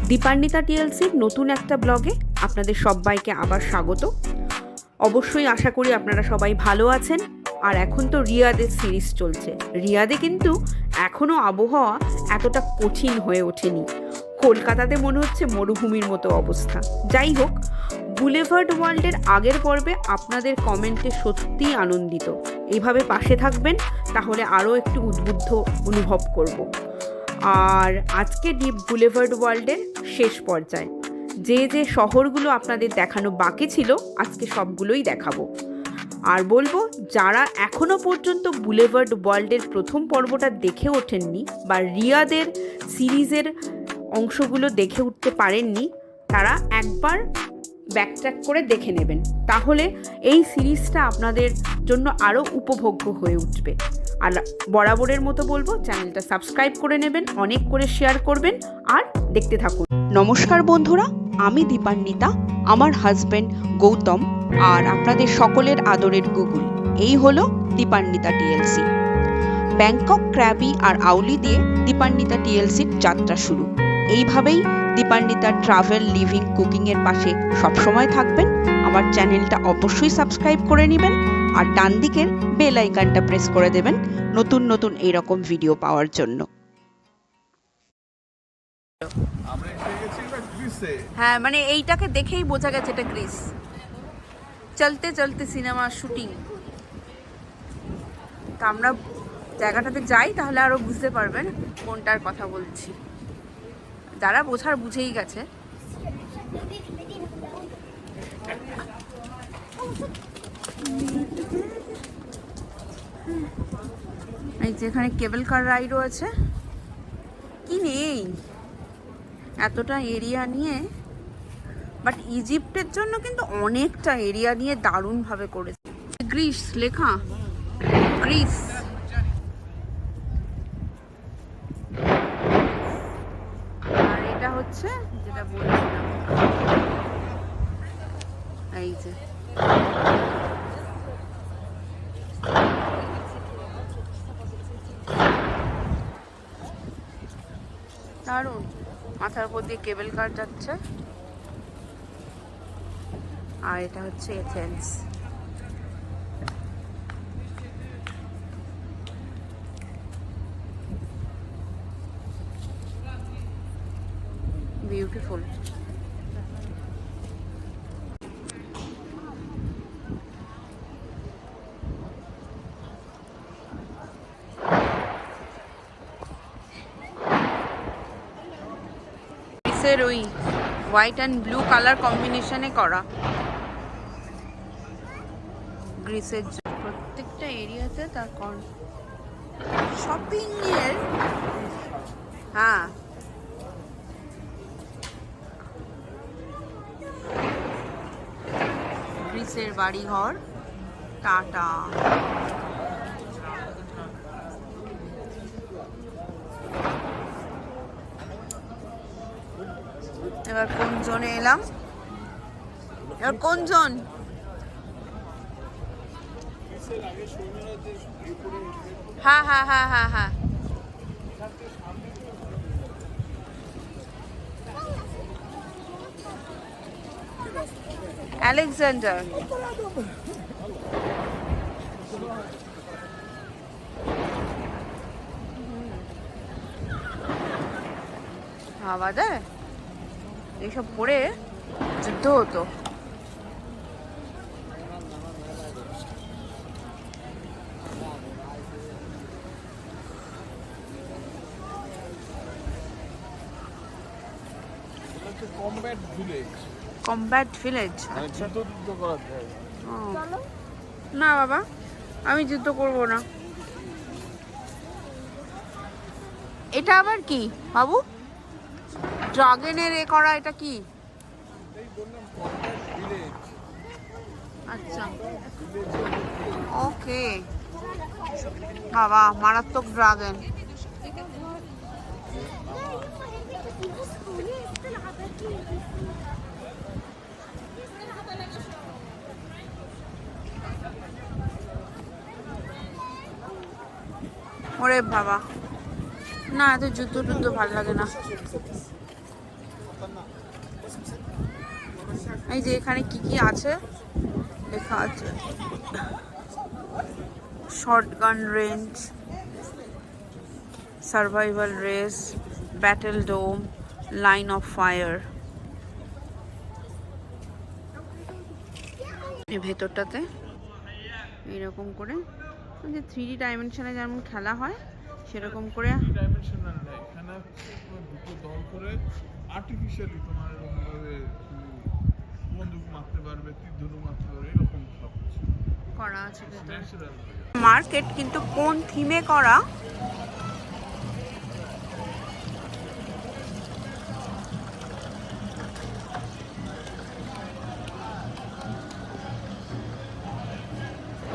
দীপান্বিতা টিএলসির নতুন একটা ব্লগে আপনাদের সবাইকে আবার স্বাগত। অবশ্যই আশা করি আপনারা সবাই ভালো আছেন। আর এখন তো রিয়াদের সিরিজ চলছে। রিয়াদে কিন্তু এখনও আবহাওয়া এতটা কঠিন হয়ে ওঠেনি। কলকাতাতে মনে হচ্ছে মরুভূমির মতো অবস্থা। যাই হোক, বুলেভার্ড ওয়ার্ল্ডের আগের পর্বে আপনাদের কমেন্টে সত্যিই আনন্দিত। এইভাবে পাশে থাকবেন, তাহলে আরও একটু উদ্বুদ্ধ অনুভব করব। আর আজকে ডিপ বুলেভার্ড ওয়ার্ল্ডের শেষ পর্যায়ে যে শহরগুলো আপনাদের দেখানো বাকি ছিল, আজকে সবগুলোই দেখাবো। আর বলবো, যারা এখনও পর্যন্ত বুলেভার্ড ওয়ার্ল্ডের প্রথম পর্বটা দেখে ওঠেননি বা রিয়াদের সিরিজের অংশগুলো দেখে উঠতে পারেননি, তারা একবার ব্যাকট্র্যাক করে দেখে নেবেন। তাহলে এই সিরিজটা আপনাদের জন্য আরও উপভোগ্য হয়ে উঠবে। আর বরাবরের মতো বলবো, চ্যানেলটা সাবস্ক্রাইব করে নেবেন, অনেক করে শেয়ার করবেন আর দেখতে থাকুন। নমস্কার বন্ধুরা, আমি দীপান্বিতা, আমার হাজব্যান্ড গৌতম আর আপনাদের সকলের আদরের গুগল। এই হলো দীপান্বিতা টিএলসি। ব্যাংকক, ক্র্যাবি আর আউলি দিয়ে দীপান্বিতা টিএলসির যাত্রা শুরু। এইভাবেই দীপান্বিতা ট্রাভেল, লিভিং, কুকিংয়ের পাশে সবসময় থাকবেন। আমার চ্যানেলটা অবশ্যই সাবস্ক্রাইব করে নেবেন আর ডান দিকের বেল আইকনটা প্রেস করে দেবেন নতুন নতুন এইরকম ভিডিও পাওয়ার জন্য। হ্যাঁ, মানে এইটাকে দেখেই বোঝা গেছে এটা গ্রিস। চলতে চলতে সিনেমা শুটিং। তা আমরা জায়গাটাতে যাই, তাহলে আরো বুঝতে পারবেন কোনটার কথা বলছি। যারা বোঝার বুঝেই গেছে। এই যে এখানে কেবল কার রাইডও আছে। কি নেই এতটা এরিয়া নিয়ে, বাট ইজিপ্টের জন্য কিন্তু অনেকটা এরিয়া নিয়ে দারুণভাবে করেছে। গ্রিস লেখা, গ্রিস। আর এটা হচ্ছে যেটা বলছিলাম, এই যে দারুণ, মাথার উপর দিয়ে কেবল কার যাচ্ছে। আর এটা হচ্ছে এথেন্স। বিউটিফুল। গ্রিসের ওই হোয়াইট অ্যান্ড ব্লু কালার কম্বিনেশনে করা। গ্রিসের প্রত্যেকটা এরিয়াতে তার শপিং এর, হ্যাঁ, গ্রিসের বাড়িঘর, টাটা। এবার কোন জোনে এলাম? এবার কোন জোন? হ্যাঁ হ্যাঁ হ্যাঁ হ্যাঁ হ্যাঁ, আলেকজান্ডার। ভাবা যায় এইসব পরে যুদ্ধ হতো। Combat village. না বাবা, আমি যুদ্ধ করব না। এটা আবার কি বাবু? ড্রাগনের এ করা, এটা কি? আচ্ছা, ওকে। বাবা, মারাত্মক ড্রাগন। ওরে বাবা, না এত যুদ্ধ টুদ্ধ ভালো লাগে না। এই যে এখানে কি কি আছে লেখা আছে, shotgun range, survival race, battle dome, line of fire. এই ভেতরটাতে এরকম করে যে 3D ডাইমেনশনে যেমন খেলা হয় সেরকম করে ডাইমেনশনাল না, এখানে দুটো দল করে আর্টিফিশিয়ালি তোমার এরকমভাবে বন্দুক মারতে পারবে, তীর ধনুক মারতে পারবে, এরকম সব কিছু করা আছে ন্যাচারাল। মার্কেট কিন্তু কোন থিমে করা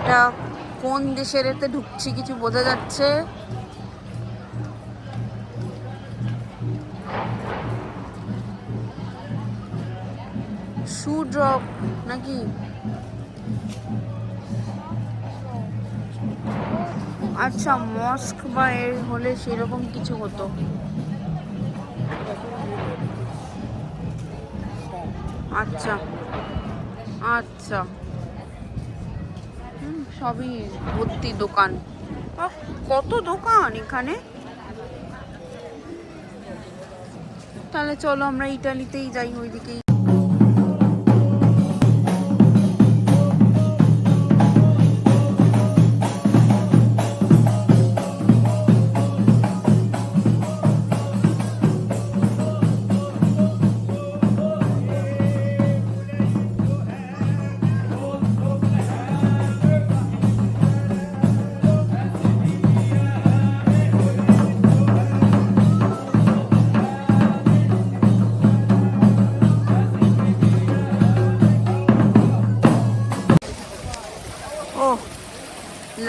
এটা কোন দেশের এতে ঢুকছি কিছু বোঝা যাচ্ছে। শু ড্রপ নাকি, আচ্ছা মস্ক বা এর হলে সেরকম কিছু হতো। আচ্ছা আচ্ছা, সবই ভর্তি দোকান, কত দোকান এখানে। তাহলে চলো আমরা ইটালিতেই যাই, ওইদিকেই।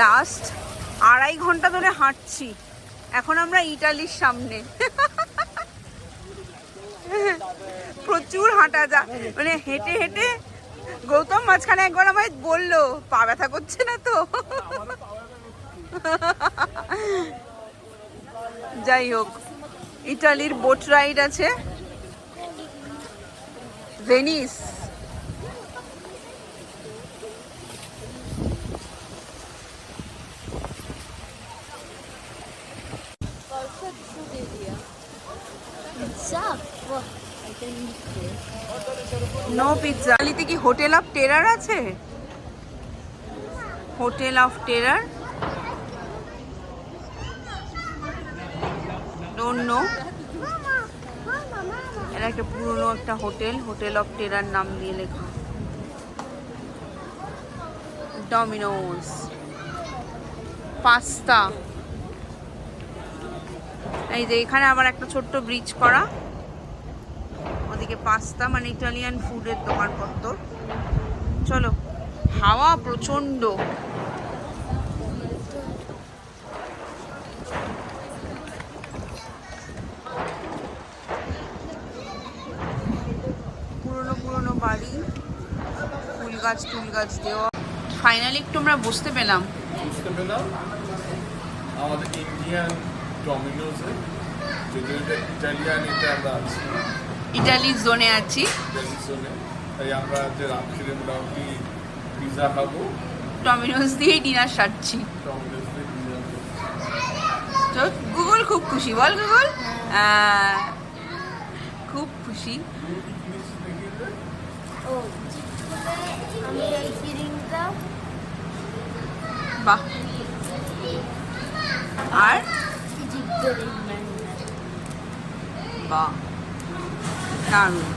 লাস্ট 2.5 ঘন্টা ধরে হাঁটছি, এখন আমরা ইটালির সামনে। প্রচুর হাঁটা যা, মানে হেঁটে হেঁটে গৌতম মাঝখানে একবার আমায় বললো পা ব্যথা করছে না তো। যাই হোক, ইটালির বোট রাইড আছে, ভেনিস। No pizza. ইতালিতে কি হোটেল অফ টেরার আছে? Hotel of terror, don't know. এটা একটা পুরনো একটা হোটেল, হোটেল অফ টেরার নাম দিয়ে লেখা। Domino's, pasta. এই যে এখানে আবার একটা ছোট্ট ব্রিজ করা, ওদিকে পাস্তা, মানে ইটালিয়ান ফুডের দোকানপত্র। চলো, হাওয়া প্রচন্ড। পুরনো পুরনো বাড়ি, ফুল গাছ টুল গাছ দেওয়া। ফাইনালি একটু আমরা বুঝতে পেলাম আমাদের ইন্ডিয়ান ডমিনোসে, যদিও এটা ইটালিয়ান, এটা আমরা আছি ইটালি জোনে আছি, ইটালি জোনে। তাই আমরা যে রাত্রিরে মোটামুটি পিৎজা খাবো, ডমিনোস দিয়েই ডিনার সারছি। ডমিনোস দিয়ে পিৎজা তো গুগল খুব খুশি, বল গুগল। খুব খুশি। বাহ, আর বাহ, দারুণ।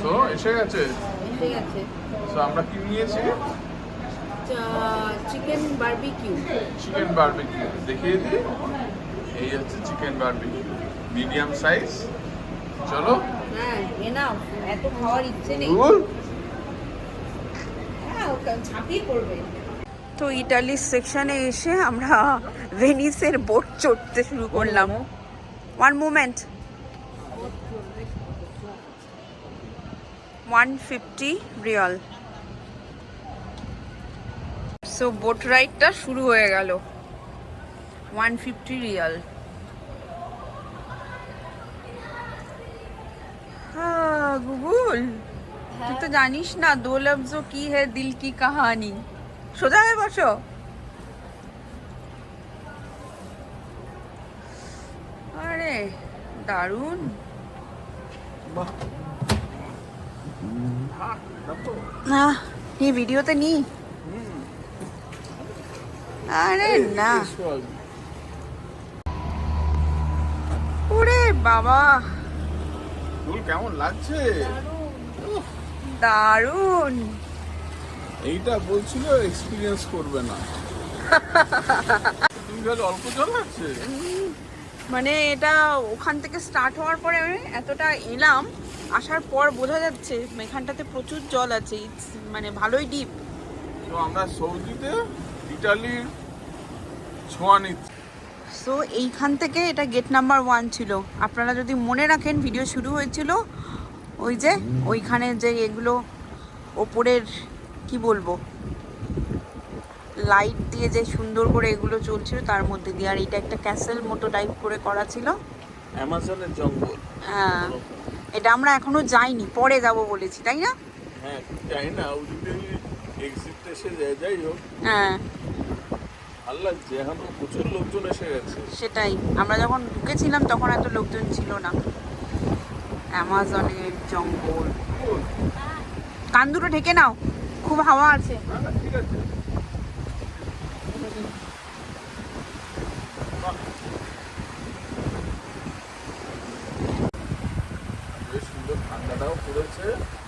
তো এসে গেছে। ঠিক আছে, তো আমরা কি নিয়েছি? Chicken barbecue. চিকেন বারবিকিউ দেখিয়ে দিই। এই হচ্ছে চিকেন বারবিকিউ, মিডিয়াম সাইজ। চলো, হ্যাঁ এনাফ, এত খাওয়ার ইচ্ছে নেই। হ্যাঁ, ছাপিয়ে পড়বে। তো ইটালির সেকশনে এসে আমরা ভেনিসের বোট চড়তে শুরু করলাম। One moment. 150 রিয়াল। সো বোট রাইডটা শুরু হয়ে গেল। 150 রিয়াল। জানিস না, দো লফজো কি হে দিল কি কাহানি। সোজা হয়ে বসো। আরে দারুণ। বাহ, দেখো। না এই ভিডিওতে নি। আরে না, ওরে বাবা ফুল কেমন লাগছে? দারুণ। এইটা বলছিল এক্সপিরিয়েন্স করবে না। তুমি খালি অল্প জল আছে। মানে এটা ওখান থেকে স্টার্ট হওয়ার পরে এতটা এলাম, আসার পর বোঝা যাচ্ছে এখানটাতে প্রচুর জল আছে, মানে ভালোই ডিপ। তো আমরা সৌদিতে ইটালির ছোঁয়া নিচ্ছি। সো এইখান থেকে এটা গেট নাম্বার 1 ছিল। আপনারা যদি মনে রাখেন ভিডিও শুরু হয়েছিল ওই যে ওইখানে যে এগুলো ওপরের কি বলবো লাইট দিয়ে যে সুন্দর করে এগুলো চলছিল তার মধ্যে দিয়ে, আর এটা একটা ক্যাসেল মতো টাইপ করে করা ছিল। অ্যামাজনের জঙ্গল। হ্যাঁ, এটা আমরা এখনো যাইনি, পরে যাব বলেছি, তাই না? হ্যাঁ, যাই না, ওদিকে এক্সিট এসে যাই হোক। হ্যাঁ ভালো লাগছে, এখন তো প্রচুর লোকজন এসে গেছে। সেটাই, আমরা যখন ঢুকেছিলাম তখন এত লোকজন ছিল না। অ্যামাজনের জঙ্গল। কান দুটো ঢেকে নাও, খুব হাওয়া আছে। ঠিক আছে। বেশ সুন্দর, ঠান্ডাটাও পড়েছে।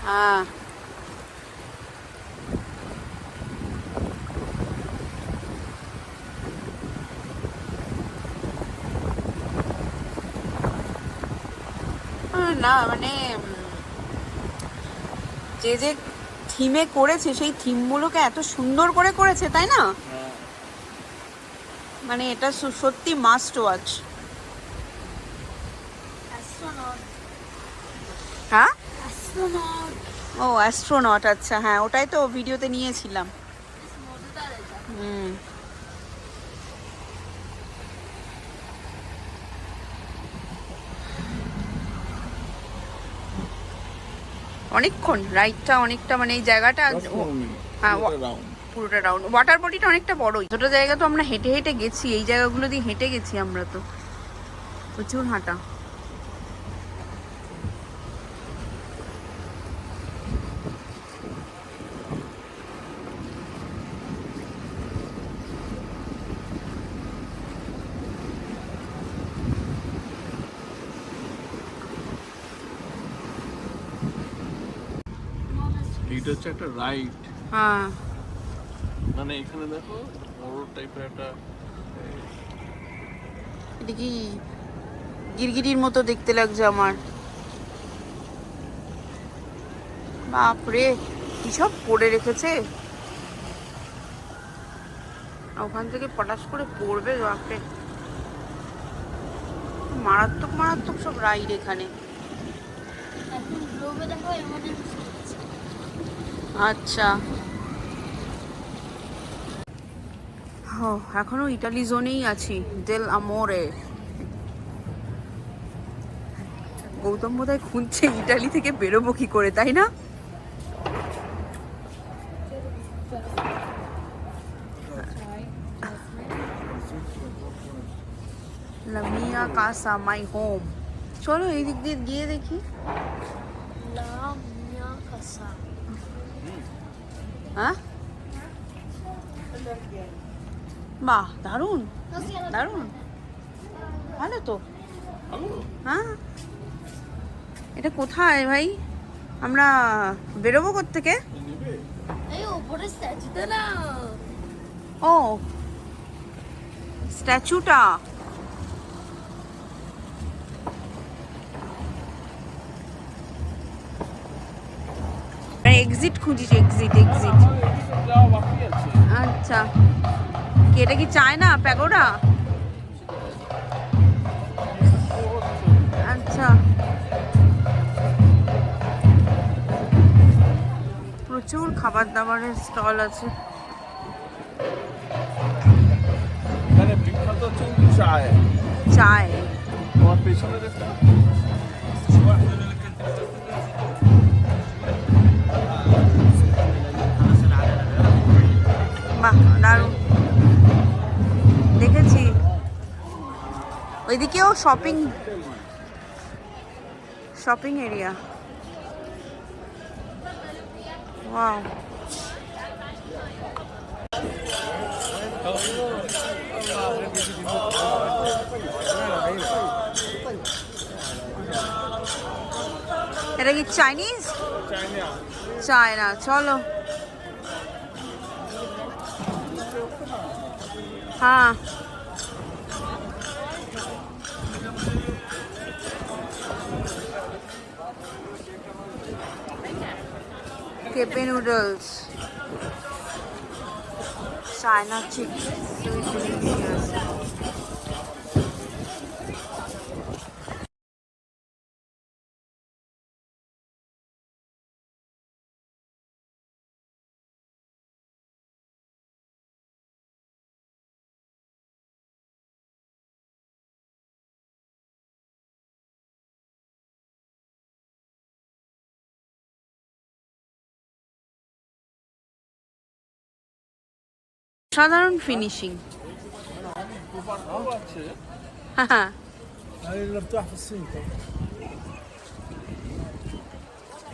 হ্যাঁ না মানে যে যে থিমে করেছে সেই থিমগুলোকে এত সুন্দর করে করেছে, তাই না? মানে এটা সত্যি মাস্ট ওয়াচ। হ্যাঁ ও অ্যাস্ট্রোনট, আচ্ছা হ্যাঁ ওটাই তো ভিডিওতে নিয়েছিলাম। হুম অনেকক্ষণ রাইডটা, অনেকটা মানে এই জায়গাটা হ্যাঁ পুরোটা রাউন্ড। ওয়াটার বডিটা অনেকটা বড়ই, ছোটো জায়গা তো আমরা হেঁটে হেঁটে গেছি, এই জায়গাগুলো দিয়ে হেঁটে গেছি আমরা, তো প্রচুর হাঁটা। এইটা হচ্ছে একটা রাইড। হ্যাঁ মানে এখানে দেখো বড় টাইপের একটা, এটা কি গিরগিটির মতো দেখতে লাগছে আমার। বাপরে কি সব পড়ে রেখেছে, ওখান থেকে পটাশ করে পড়বে বাপরে। মারাত্মক মারাত্মক সব রাইড এখানে। আচ্ছা এখনো ইটালি জোনেই আছি, দেল আমোরে। গৌতম বোধহয় খুঁজছে ইটালি থেকে বেরোবো কি করে, তাই না? La mia casa, my home. চলো এই দিক দিয়ে গিয়ে দেখি। হ্যাঁ বাহ দারুণ দারুণ, ভালো তো। হ্যাঁ এটা কোথায় ভাই, আমরা বেরোবো কোত্থেকে? ও স্ট্যাচুটা, এক্সিট খুঁজিস, এক্সিট এক্সিট। আচ্ছা কি এটা কি চায়না প্যাগোডা? আচ্ছা প্রচুর খাবার দাবারের স্টল আছে। এখানে বিখ্যাত হচ্ছে চায়। চায় তোমার পেছনে দেখো। ওইদিকেও শপিং এরিয়া। ওয়াও, এটা কি চাইনিজ? চায়না। চলো। হ্যাঁ, কেপে noodles, China chicken, sweet delicious. সাধারণ ফিনিশিং।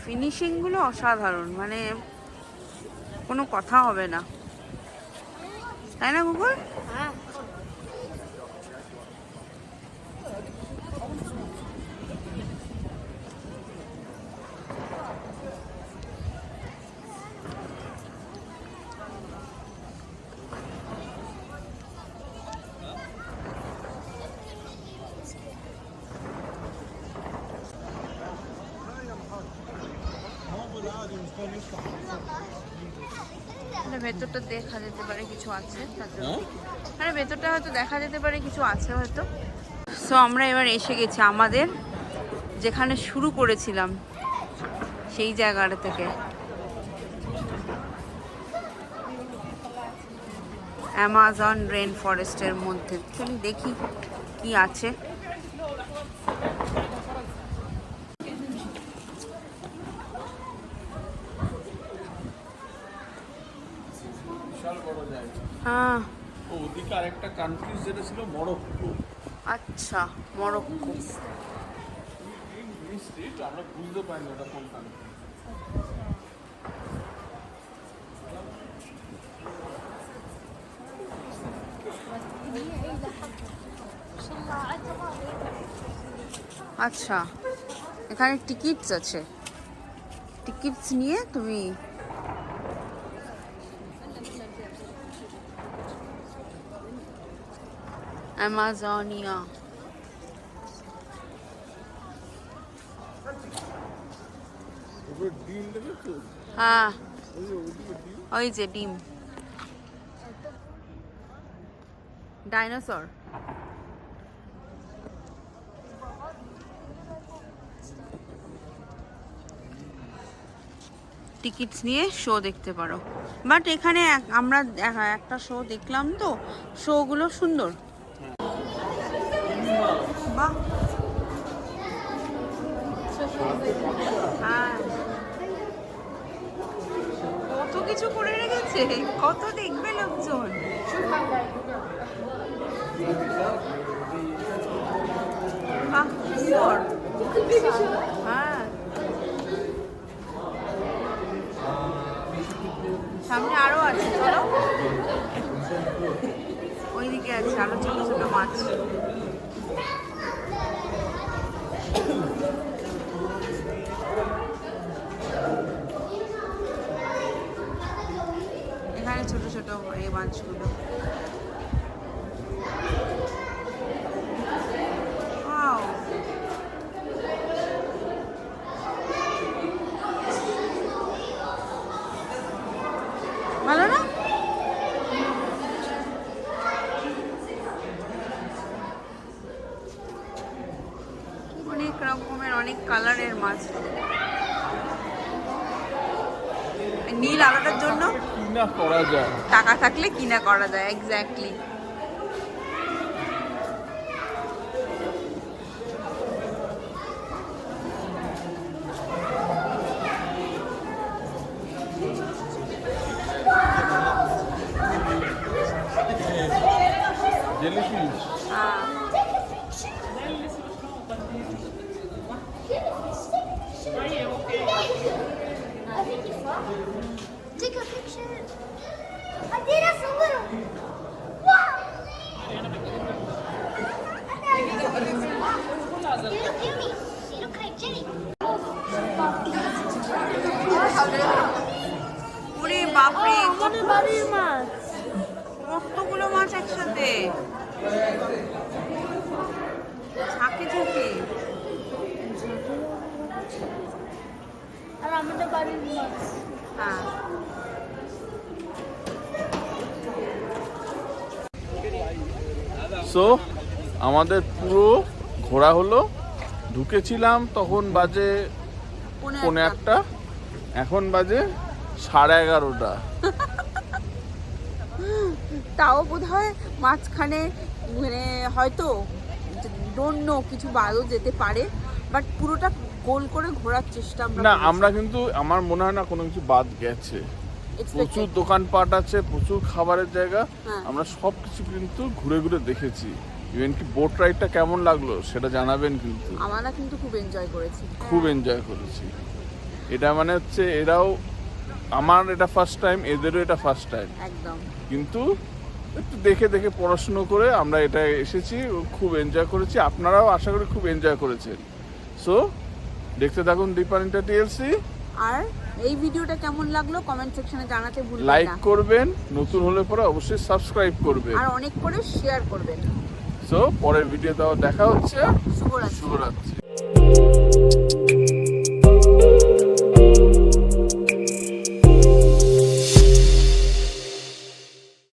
ফিনিশিং গুলো অসাধারণ, মানে কোনো কথা হবে না, তাই না গুগল? ভেতরটা দেখা যেতে পারে কিছু আছে, মানে ভেতরটা হয়তো দেখা যেতে পারে কিছু আছে হয়তো। সো আমরা এবার এসে গেছি আমাদের যেখানে শুরু করেছিলাম সেই জায়গাটা থেকে। অ্যামাজন রেন ফরেস্টের মধ্যে চলি দেখি কি আছে। হ্যাঁ, ওদিকে আরেকটা কান্ট্রি যেটা ছিল মরক্কো। আচ্ছা, মরক্কো। আমরা বুঝতে পারিনি ওটা কোন কান্ট্রি। আচ্ছা, এখানে টিকিটস আছে, টিকিটস নিয়ে তুমি অ্যামাজনিয়া। হ্যাঁ, ওই যে ডিম, ডাইনোসর। টিকিটস নিয়ে শো দেখতে পারো, বাট এখানে আমরা একটা শো দেখলাম তো, শোগুলো সুন্দর। বাহ, হ্যাঁ, কত কিছু করে রেখেছে, কত দেখবে লোকজন। বাহ, সুন্দর। হ্যাঁ, সামনে আরো আছে, চলো। ওইদিকে আছে আরো ছোট ছোট মাছ। এখানে ছোট ছোট এই মাছগুলো। Wow! ভালো না? অনেক রকমের, অনেক কালারের মাছ। নীল আলোটার জন্য কিনা করা যায়, টাকা থাকলে কিনা করা যায়। এক্স্যাক্টলি। জেলিফিশ। ওরে বাপরে, আমাদের বাড়ির মাছ। কতগুলো মাছ একসাথে, ঝাঁকে ঝাঁকে। আর আমাদের বাড়ির মাছ। হ্যাঁ, সো আমাদের পুরো ঘোরা হলো। ঢুকেছিলাম তখন বাজে পৌনে একটা, এখন বাজে 11:30। তাও বোধহয় মাঝখানে মানে হয়তো ডোন্ট নো কিছু বাদও যেতে পারে, বাট পুরোটা গোল করে ঘোরার চেষ্টা আমরা না, করেছি। আমরা কিন্তু আমার মনে হয় না কোনো কিছু বাদ গেছে। Expected. প্রচুর দোকানপাট আছে, প্রচুর খাবারের জায়গা, হ্যাঁ। আমরা সব কিছু কিন্তু ঘুরে ঘুরে দেখেছি। ইভেন কি বোট রাইডটা কেমন লাগলো সেটা জানাবেন কিন্তু। আমরা কিন্তু খুব এনজয় করেছি। খুব এনজয় করেছি। এটা মানে হচ্ছে এরাও, আমার এটা ফার্স্ট টাইম, এদেরও এটা ফার্স্ট টাইম, একদম। কিন্তু একটু দেখে দেখে পড়াশুনো করে আমরা এটা এসেছি, খুব এনজয় করেছি। আপনারাও আশা করি খুব এনজয় করেছেন। সো দেখতে থাকুন দীপান টিএলসি। আর এই ভিডিওটা কেমন লাগলো কমেন্ট সেকশনে জানাতে ভুলবেন লাইক না, করবেন, নতুন হলে পরে অবশ্যই সাবস্ক্রাইব করবেন। আর অনেক করে শেয়ার করবেন। সো পরের ভিডিওতে আবার দেখা হচ্ছে। শুভরাত্রি। শুভরাত্রি।